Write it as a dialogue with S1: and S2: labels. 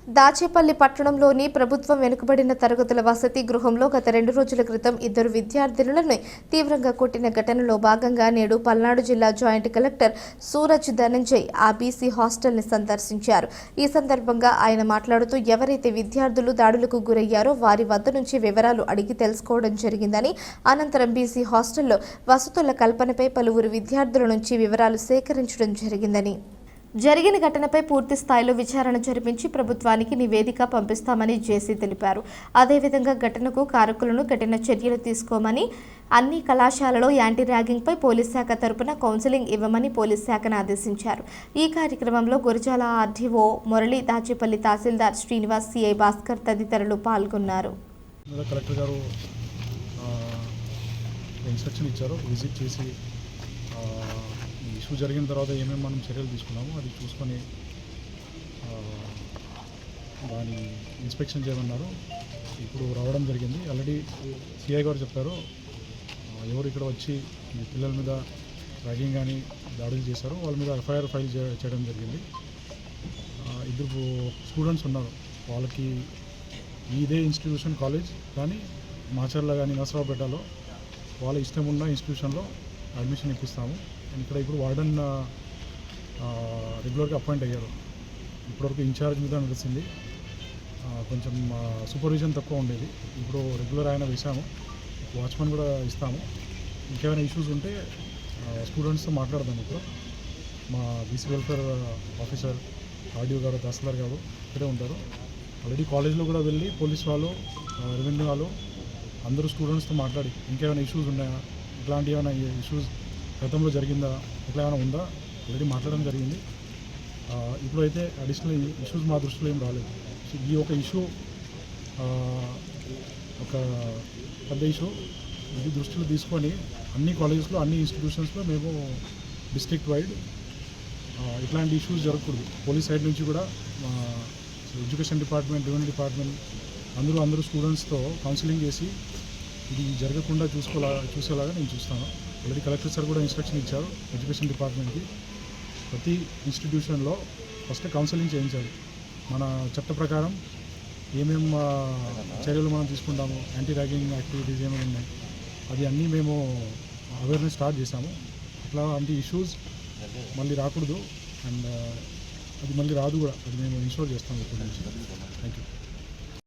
S1: దాచేపల్లి పట్టణంలోని ప్రభుత్వం వెనుకబడిన తరగతుల వసతి గృహంలో గత 2 రోజుల క్రితం ఇద్దరు విద్యార్థులను తీవ్రంగా కొట్టిన ఘటనలో భాగంగా నేడు పల్నాడు జిల్లా జాయింట్ కలెక్టర్ సూరజ్ ధనంజయ్ ఆ బీసీ హాస్టల్ని సందర్శించారు. ఈ సందర్భంగా ఆయన మాట్లాడుతూ ఎవరైతే విద్యార్థులు దాడులకు గురయ్యారో వారి వద్ద నుంచి వివరాలు అడిగి తెలుసుకోవడం జరిగిందని, అనంతరం బీసీ హాస్టల్లో వసతుల కల్పనపై పలువురు విద్యార్థుల నుంచి వివరాలు సేకరించడం జరిగిందని, జరిగిన ఘటనపై పూర్తి స్థాయిలో విచారణ జరిపించి ప్రభుత్వానికి నివేదిక పంపిస్తామని జేసీ తెలిపారు. అదేవిధంగా ఘటనకు కారకులను కఠిన చర్యలు తీసుకోమని, అన్ని కళాశాలలో యాంటీ ర్యాగింగ్పై పోలీస్ శాఖ తరపున కౌన్సిలింగ్ ఇవ్వమని పోలీస్ శాఖను ఆదేశించారు. ఈ కార్యక్రమంలో గురజాల ఆర్డీఓ మురళి, దాచేపల్లి తహసీల్దార్ శ్రీనివాస్, సిఐ భాస్కర్ తదితరులు పాల్గొన్నారు.
S2: కలెక్టర్ గారు ఇన్స్ట్రక్షన్ ఇచ్చారు. విజిట్ చేసి ఇష్యూ జరిగిన తర్వాత ఏమేమి మనం చర్యలు తీసుకున్నామో అది చూసుకొని దాని ఇన్స్పెక్షన్ చేయమన్నారు. ఇప్పుడు రావడం జరిగింది. ఆల్రెడీ సిఐ గారు చెప్పారు, ఎవరు ఇక్కడ వచ్చి పిల్లల మీద ర్యాగింగ్ కానీ దాడులు చేశారో వాళ్ళ మీద ఎఫ్ఐఆర్ ఫైల్ చేయడం జరిగింది. ఇద్దరు స్టూడెంట్స్ ఉన్నారు. వాళ్ళకి ఇదే ఇన్స్టిట్యూషన్ కాలేజ్ కానీ మాచర్ల కానీ నరసరావుపేటలో వాళ్ళ ఇష్టం ఉన్న ఇన్స్టిట్యూషన్లో అడ్మిషన్ ఇప్పిస్తాము. ఇక్కడ ఇప్పుడు వార్డెన్ రెగ్యులర్గా అపాయింట్ అయ్యారు. ఇప్పటివరకు ఇన్ఛార్జ్ మీద నడిచింది. కొంచెం సూపర్విజన్ తక్కువ ఉండేది. ఇప్పుడు రెగ్యులర్ ఆయన వేసాము. వాచ్మెన్ కూడా ఇస్తాము. ఇంకేమైనా ఇష్యూస్ ఉంటే స్టూడెంట్స్తో మాట్లాడదాము. ఇప్పుడు మా బీసీ వెల్ఫేర్ ఆఫీసర్ ఆర్డీఓ గారు, తహసీల్దార్ గారు ఇక్కడే ఉంటారు. ఆల్రెడీ కాలేజ్లో కూడా వెళ్ళి పోలీస్ వాళ్ళు, రెవెన్యూ వాళ్ళు అందరూ స్టూడెంట్స్తో మాట్లాడి ఇంకేమైనా ఇష్యూస్ ఉన్నాయా, ఇట్లాంటి ఏమైనా ఇష్యూస్ గతంలో జరిగిందా, ఇట్లా ఏమైనా ఉందా ఆల్రెడీ మాట్లాడడం జరిగింది. ఇప్పుడైతే అడిషనల్ ఇష్యూస్ మా దృష్టిలో ఏం రాలేదు. ఈ ఒక ఇష్యూ ఒక పెద్ద ఇష్యూ ఇది దృష్టిలో తీసుకొని అన్ని కాలేజెస్లో, అన్ని ఇన్స్టిట్యూషన్స్లో మేము డిస్ట్రిక్ట్ వైడ్ ఇట్లాంటి ఇష్యూస్ జరగకూడదు. పోలీస్ సైడ్ నుంచి కూడా ఎడ్యుకేషన్ డిపార్ట్మెంట్, రెవెన్యూ డిపార్ట్మెంట్ అందరూ స్టూడెంట్స్తో కౌన్సిలింగ్ చేసి ఇది జరగకుండా చూసేలాగా నేను చూస్తాను. ఆల్రెడీ కలెక్టర్ సార్ కూడా ఇన్స్ట్రక్షన్ ఇచ్చారు ఎడ్యుకేషన్ డిపార్ట్మెంట్కి. ప్రతి ఇన్స్టిట్యూషన్లో ఫస్ట్ కౌన్సిలింగ్ చేయించాలి. మన చట్ట ప్రకారం ఏమేమి చర్యలు మనం తీసుకుంటాము, యాంటీ ర్యాగింగ్ యాక్టివిటీస్ ఏమైనా ఉన్నాయి అది అన్నీ మేము అవేర్నెస్ స్టార్ట్ చేశాము. అట్లాంటి ఇష్యూస్ మళ్ళీ రాకూడదు అండ్ అది మళ్ళీ రాదు కూడా, అది మేము ఇన్షూర్ చేస్తాము ఇప్పటి నుంచి. Thank you.